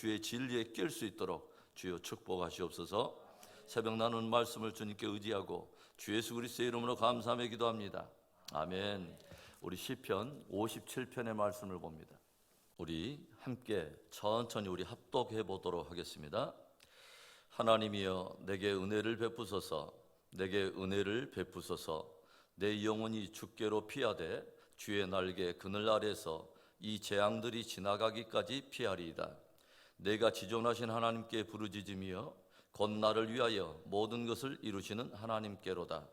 주의 진리에 낄 수 있도록 주여 축복하시옵소서. 새벽 나누는 말씀을 주님께 의지하고 주 예수 그리스도의 이름으로 감사하며 기도합니다. 아멘. 우리 시편 57편의 말씀을 봅니다. 우리 함께 천천히 우리 합독해 보도록 하겠습니다. 하나님이여 내게 은혜를 베푸소서. 내게 은혜를 베푸소서. 내 영혼이 주께로 피하되 주의 날개 그늘 아래서 이 재앙들이 지나가기까지 피하리이다. 내가 지존하신 하나님께 부르짖으며 곧 나를 위하여 모든 것을 이루시는 하나님께로다.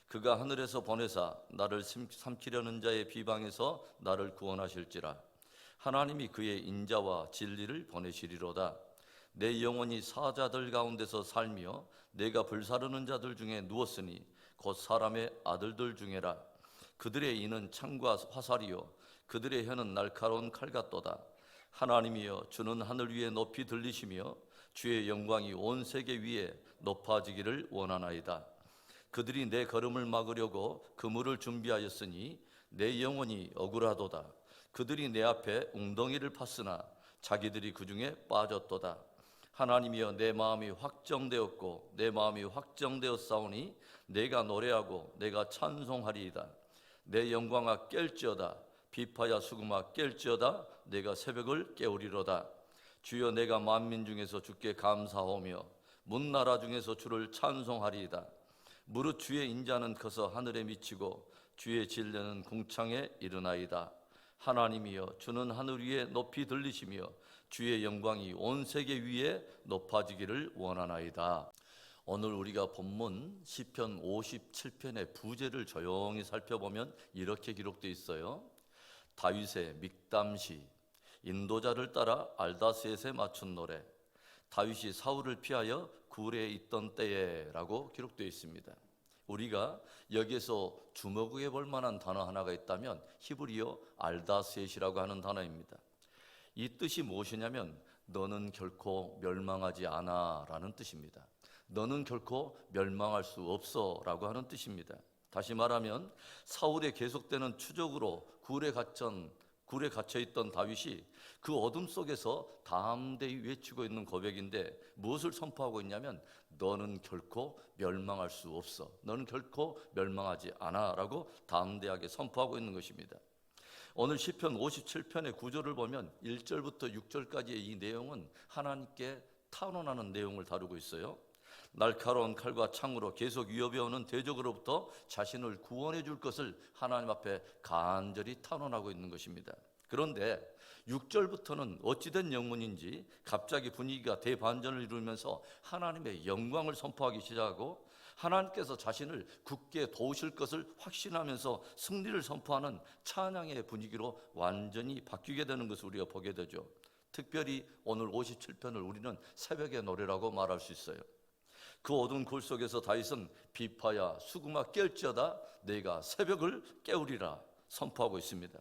그가 하늘에서 보내사 나를 삼키려는 자의 비방에서 나를 구원하실지라. 하나님이 그의 인자와 진리를 보내시리로다. 내 영혼이 사자들 가운데서 살며 내가 불사르는 자들 중에 누웠으니 곧 사람의 아들들 중에라. 그들의 이는 창과 화살이요 그들의 혀는 날카로운 칼 같도다. 하나님이여 주는 하늘 위에 높이 들리시며 주의 영광이 온 세계 위에 높아지기를 원하나이다. 그들이 내 걸음을 막으려고 그물을 준비하였으니 내 영혼이 억울하도다. 그들이 내 앞에 웅덩이를 팠으나 자기들이 그 중에 빠졌도다. 하나님이여 내 마음이 확정되었고 내 마음이 확정되었사오니 내가 노래하고 내가 찬송하리이다. 내 영광아 깰지어다. 비파야 수금아 깰지어다. 내가 새벽을 깨우리로다. 주여 내가 만민 중에서 주께 감사하며 문나라 중에서 주를 찬송하리이다. 무릇 주의 인자는 커서 하늘에 미치고 주의 진리는 궁창에 이르나이다. 하나님이여 주는 하늘 위에 높이 들리시며 주의 영광이 온 세계 위에 높아지기를 원하나이다. 오늘 우리가 본문 시편 57편의 부제를 조용히 살펴보면 이렇게 기록되어 있어요. 다윗의 믹담시, 인도자를 따라 알다스엣에 맞춘 노래, 다윗이 사울을 피하여 굴에 있던 때에 라고 기록되어 있습니다. 우리가 여기에서 주목해 볼 만한 단어 하나가 있다면 히브리어 알다스엣이라고 하는 단어입니다. 이 뜻이 무엇이냐면 너는 결코 멸망하지 않아 라는 뜻입니다. 너는 결코 멸망할 수 없어 라고 하는 뜻입니다. 다시 말하면 사울의 계속되는 추적으로 굴에 갇혀있던 다윗이 그 어둠 속에서 담대히 외치고 있는 고백인데 무엇을 선포하고 있냐면 너는 결코 멸망할 수 없어, 너는 결코 멸망하지 않아 라고 담대하게 선포하고 있는 것입니다. 오늘 시편 57편의 구절을 보면 1절부터 6절까지의 이 내용은 하나님께 탄원하는 내용을 다루고 있어요. 날카로운 칼과 창으로 계속 위협해 오는 대적으로부터 자신을 구원해 줄 것을 하나님 앞에 간절히 탄원하고 있는 것입니다. 그런데 6절부터는 어찌된 영문인지 갑자기 분위기가 대반전을 이루면서 하나님의 영광을 선포하기 시작하고 하나님께서 자신을 굳게 도우실 것을 확신하면서 승리를 선포하는 찬양의 분위기로 완전히 바뀌게 되는 것을 우리가 보게 되죠. 특별히 오늘 57편을 우리는 새벽의 노래라고 말할 수 있어요. 그 어두운 굴 속에서 다윗은 비파야 수금아 깰지어다 내가 새벽을 깨우리라 선포하고 있습니다.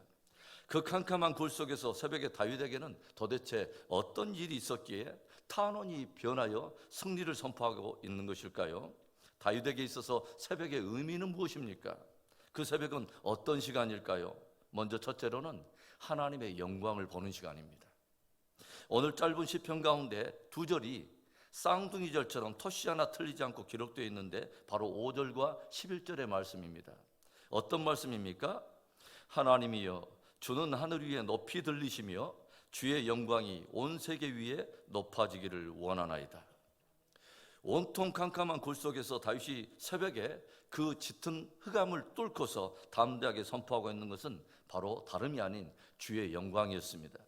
그 캄캄한 굴 속에서 새벽에 다윗에게는 도대체 어떤 일이 있었기에 탄원이 변하여 승리를 선포하고 있는 것일까요? 다윗에게 있어서 새벽의 의미는 무엇입니까? 그 새벽은 어떤 시간일까요? 먼저 첫째로는 하나님의 영광을 보는 시간입니다. 오늘 짧은 시편 가운데 두 절이 쌍둥이절처럼 토시 하나 틀리지 않고 기록되어 있는데 바로 5절과 11절의 말씀입니다. 어떤 말씀입니까? 하나님이여 주는 하늘 위에 높이 들리시며 주의 영광이 온 세계 위에 높아지기를 원하나이다. 온통 캄캄한 굴 속에서 다윗이 새벽에 그 짙은 흑암을 뚫고서 담대하게 선포하고 있는 것은 바로 다름이 아닌 주의 영광이었습니다.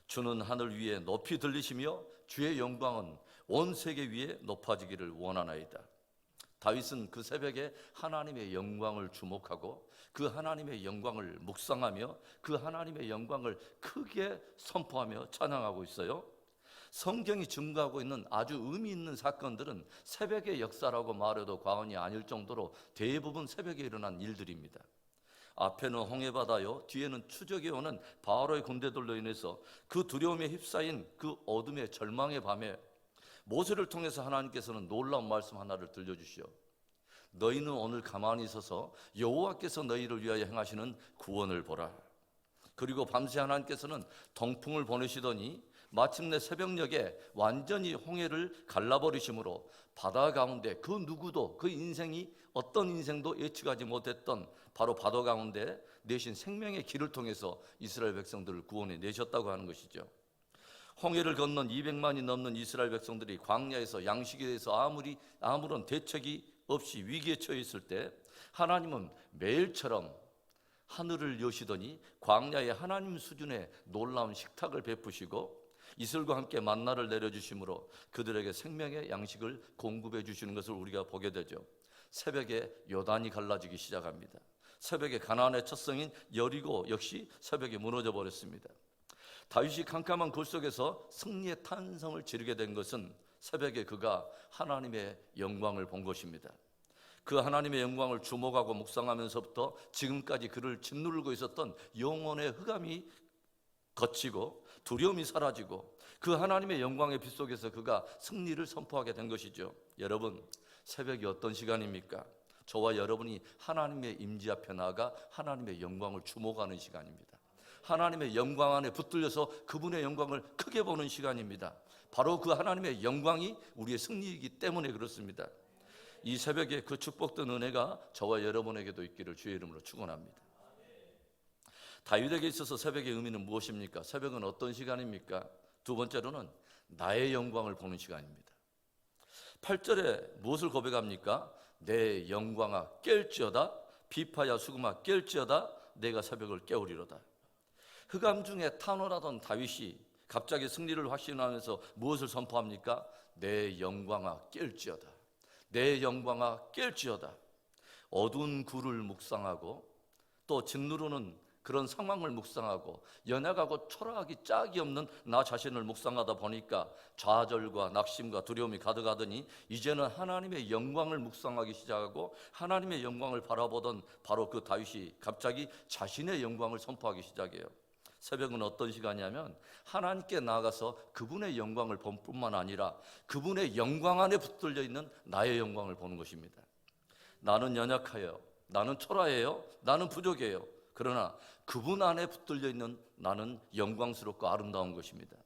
주는 하늘 위에 높이 들리시며 주의 영광은 온 세계 위에 높아지기를 원하나이다. 다윗은 그 새벽에 하나님의 영광을 주목하고 그 하나님의 영광을 묵상하며 그 하나님의 영광을 크게 선포하며 찬양하고 있어요. 성경이 증거하고 있는 아주 의미 있는 사건들은 새벽의 역사라고 말해도 과언이 아닐 정도로 대부분 새벽에 일어난 일들입니다. 앞에는 홍해바다요, 뒤에는 추적해 오는 바로의 군대들로 인해서 그 두려움에 휩싸인 그 어둠의 절망의 밤에 모세를 통해서 하나님께서는 놀라운 말씀 하나를 들려주시오. 너희는 오늘 가만히 있어서 여호와께서 너희를 위하여 행하시는 구원을 보라. 그리고 밤새 하나님께서는 동풍을 보내시더니 마침내 새벽녘에 완전히 홍해를 갈라버리심으로 바다 가운데 그 누구도 그 인생이 어떤 인생도 예측하지 못했던 바로 바다 가운데 내신 생명의 길을 통해서 이스라엘 백성들을 구원해 내셨다고 하는 것이죠. 홍해를 건넌 200만이 넘는 이스라엘 백성들이 광야에서 양식에 대해서 아무런 대책이 없이 위기에 처해 있을 때 하나님은 매일처럼 하늘을 여시더니 광야에 하나님 수준의 놀라운 식탁을 베푸시고 이슬과 함께 만나를 내려주심으로 그들에게 생명의 양식을 공급해 주시는 것을 우리가 보게 되죠. 새벽에 요단이 갈라지기 시작합니다. 새벽에 가나안의 첫 성인 여리고 역시 새벽에 무너져 버렸습니다. 다윗이 캄캄한 굴 속에서 승리의 탄성을 지르게 된 것은 새벽에 그가 하나님의 영광을 본 것입니다. 그 하나님의 영광을 주목하고 묵상하면서부터 지금까지 그를 짓누르고 있었던 영혼의 흑암이 거치고 두려움이 사라지고 그 하나님의 영광의 빛 속에서 그가 승리를 선포하게 된 것이죠. 여러분, 새벽이 어떤 시간입니까? 저와 여러분이 하나님의 임재 앞에 나아가 하나님의 영광을 주목하는 시간입니다. 하나님의 영광 안에 붙들려서 그분의 영광을 크게 보는 시간입니다. 바로 그 하나님의 영광이 우리의 승리이기 때문에 그렇습니다. 이 새벽에 그 축복된 은혜가 저와 여러분에게도 있기를 주의 이름으로 축원합니다. 다윗에게 있어서 새벽의 의미는 무엇입니까? 새벽은 어떤 시간입니까? 두 번째로는 나의 영광을 보는 시간입니다. 8절에 무엇을 고백합니까? 내 영광아 깰지어다, 비파야 수금아 깰지어다, 내가 새벽을 깨우리로다. 흑암 중에 탄원하던 다윗이 갑자기 승리를 확신하면서 무엇을 선포합니까? 내 영광아 깰지어다, 내 영광아 깰지어다. 어두운 굴을 묵상하고 또 짓누르는 그런 상황을 묵상하고 연약하고 초라하기 짝이 없는 나 자신을 묵상하다 보니까 좌절과 낙심과 두려움이 가득하더니 이제는 하나님의 영광을 묵상하기 시작하고 하나님의 영광을 바라보던 바로 그 다윗이 갑자기 자신의 영광을 선포하기 시작해요. 새벽은 어떤 시간이냐면 하나님께 나아가서 그분의 영광을 본 뿐만 아니라 그분의 영광 안에 붙들려 있는 나의 영광을 보는 것입니다. 나는 연약해요, 나는 초라해요, 나는 부족해요. 그러나 그분 안에 붙들려 있는 나는 영광스럽고 아름다운 것입니다.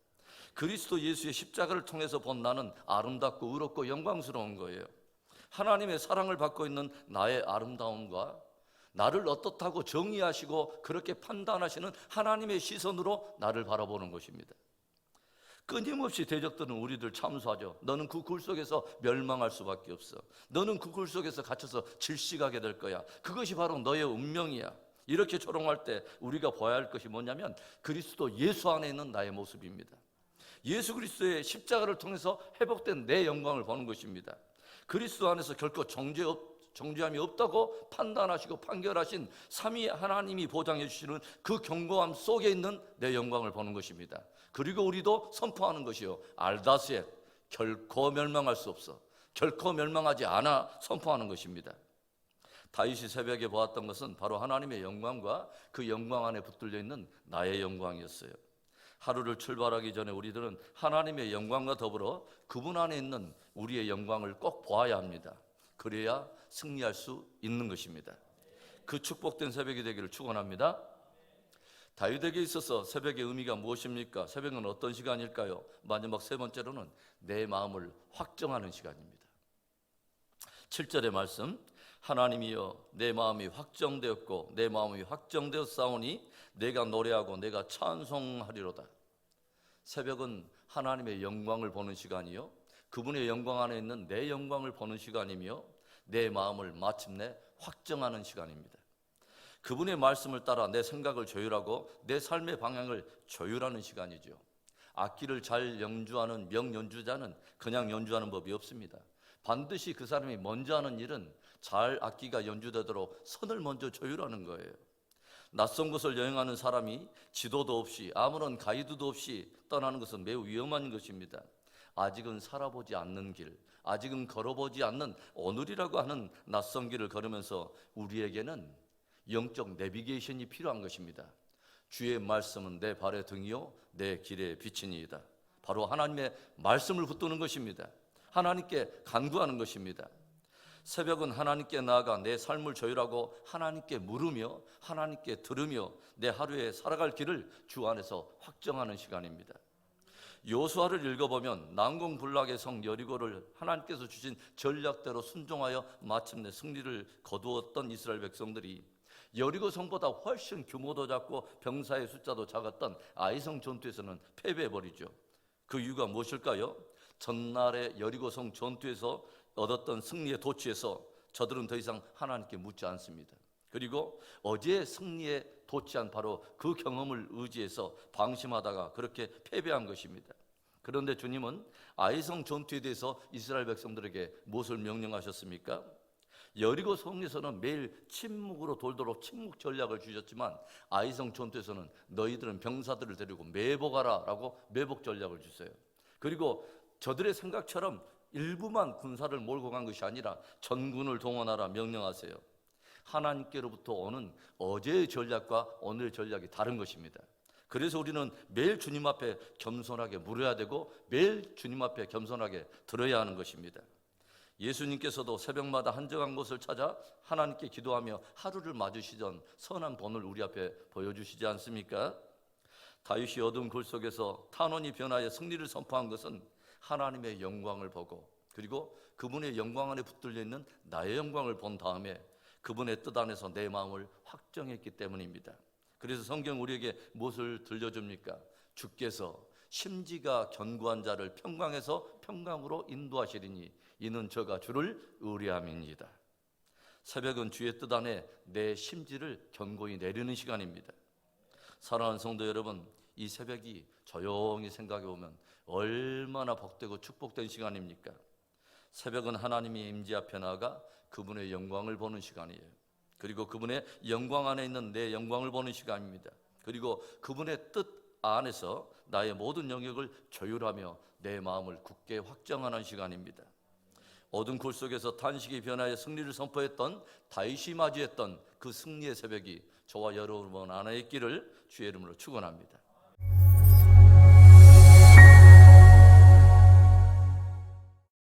그리스도 예수의 십자가를 통해서 본 나는 아름답고 의롭고 영광스러운 거예요. 하나님의 사랑을 받고 있는 나의 아름다움과 나를 어떻다고 정의하시고 그렇게 판단하시는 하나님의 시선으로 나를 바라보는 것입니다. 끊임없이 대적들은 우리들 참수하죠. 너는 그 굴 속에서 멸망할 수밖에 없어. 너는 그 굴 속에서 갇혀서 질식하게 될 거야. 그것이 바로 너의 운명이야. 이렇게 조롱할 때 우리가 봐야 할 것이 뭐냐면 그리스도 예수 안에 있는 나의 모습입니다. 예수 그리스도의 십자가를 통해서 회복된 내 영광을 보는 것입니다. 그리스도 안에서 결코 정죄함이 없다고 판단하시고 판결하신 삼위 하나님이 보장해 주시는 그 경고함 속에 있는 내 영광을 보는 것입니다. 그리고 우리도 선포하는 것이요, 알다스에 결코 멸망할 수 없어, 결코 멸망하지 않아 선포하는 것입니다. 다윗이 새벽에 보았던 것은 바로 하나님의 영광과 그 영광 안에 붙들려 있는 나의 영광이었어요. 하루를 출발하기 전에 우리들은 하나님의 영광과 더불어 그분 안에 있는 우리의 영광을 꼭 보아야 합니다. 그래야 승리할 수 있는 것입니다. 그 축복된 새벽이 되기를 축원합니다. 다윗에게 있어서 새벽의 의미가 무엇입니까? 새벽은 어떤 시간일까요? 마지막 세 번째로는 내 마음을 확정하는 시간입니다. 7절의 말씀, 하나님이여 내 마음이 확정되었고 내 마음이 확정되었사오니 내가 노래하고 내가 찬송하리로다. 새벽은 하나님의 영광을 보는 시간이요, 그분의 영광 안에 있는 내 영광을 보는 시간이며 내 마음을 마침내 확정하는 시간입니다. 그분의 말씀을 따라 내 생각을 조율하고 내 삶의 방향을 조율하는 시간이죠. 악기를 잘 연주하는 명연주자는 그냥 연주하는 법이 없습니다. 반드시 그 사람이 먼저 하는 일은 잘 악기가 연주되도록 선을 먼저 조율하는 거예요. 낯선 곳을 여행하는 사람이 지도도 없이 아무런 가이드도 없이 떠나는 것은 매우 위험한 것입니다. 아직은 살아보지 않는 길, 아직은 걸어보지 않는 오늘이라고 하는 낯선 길을 걸으면서 우리에게는 영적 내비게이션이 필요한 것입니다. 주의 말씀은 내 발의 등이요 내 길의 빛이니이다. 바로 하나님의 말씀을 붙드는 것입니다. 하나님께 간구하는 것입니다. 새벽은 하나님께 나아가 내 삶을 조율하고 하나님께 물으며 하나님께 들으며 내 하루에 살아갈 길을 주 안에서 확정하는 시간입니다. 여호수아를 읽어보면 난공불락의 성 여리고를 하나님께서 주신 전략대로 순종하여 마침내 승리를 거두었던 이스라엘 백성들이 여리고 성보다 훨씬 규모도 작고 병사의 숫자도 작았던 아이성 전투에서는 패배해버리죠. 그 이유가 무엇일까요? 전날의 여리고 성 전투에서 얻었던 승리의 도취에서 저들은 더 이상 하나님께 묻지 않습니다. 그리고 어제의 승리에 도취한 바로 그 경험을 의지해서 방심하다가 그렇게 패배한 것입니다. 그런데 주님은 아이성 전투에 대해서 이스라엘 백성들에게 무엇을 명령하셨습니까? 여리고 성에서는 매일 침묵으로 돌도록 침묵 전략을 주셨지만 아이성 전투에서는 너희들은 병사들을 데리고 매복하라 라고 매복 전략을 주세요. 그리고 저들의 생각처럼 일부만 군사를 몰고 간 것이 아니라 전군을 동원하라 명령하세요. 하나님께로부터 오는 어제의 전략과 오늘의 전략이 다른 것입니다. 그래서 우리는 매일 주님 앞에 겸손하게 물어야 되고 매일 주님 앞에 겸손하게 들어야 하는 것입니다. 예수님께서도 새벽마다 한적한 곳을 찾아 하나님께 기도하며 하루를 맞으시던 선한 본을 우리 앞에 보여주시지 않습니까? 다윗이 어두운 굴 속에서 탄원이 변하여 승리를 선포한 것은 하나님의 영광을 보고 그리고 그분의 영광 안에 붙들려 있는 나의 영광을 본 다음에 그분의 뜻 안에서 내 마음을 확정했기 때문입니다. 그래서 성경 우리에게 무엇을 들려줍니까? 주께서 심지가 견고한 자를 평강에서 평강으로 인도하시리니 이는 저가 주를 의뢰함입니다. 새벽은 주의 뜻 안에 내 심지를 견고히 내리는 시간입니다. 사랑하는 성도 여러분, 이 새벽이 조용히 생각해 보면 얼마나 복되고 축복된 시간입니까? 새벽은 하나님의 임재 앞에 나아가 그분의 영광을 보는 시간이에요. 그리고 그분의 영광 안에 있는 내 영광을 보는 시간입니다. 그리고 그분의 뜻 안에서 나의 모든 영역을 조율하며 내 마음을 굳게 확정하는 시간입니다. 어두운 굴 속에서 탄식이 변하여 승리를 선포했던 다윗이 맞이했던 그 승리의 새벽이 저와 여러분 안에 있기를 주의 이름으로 축원합니다.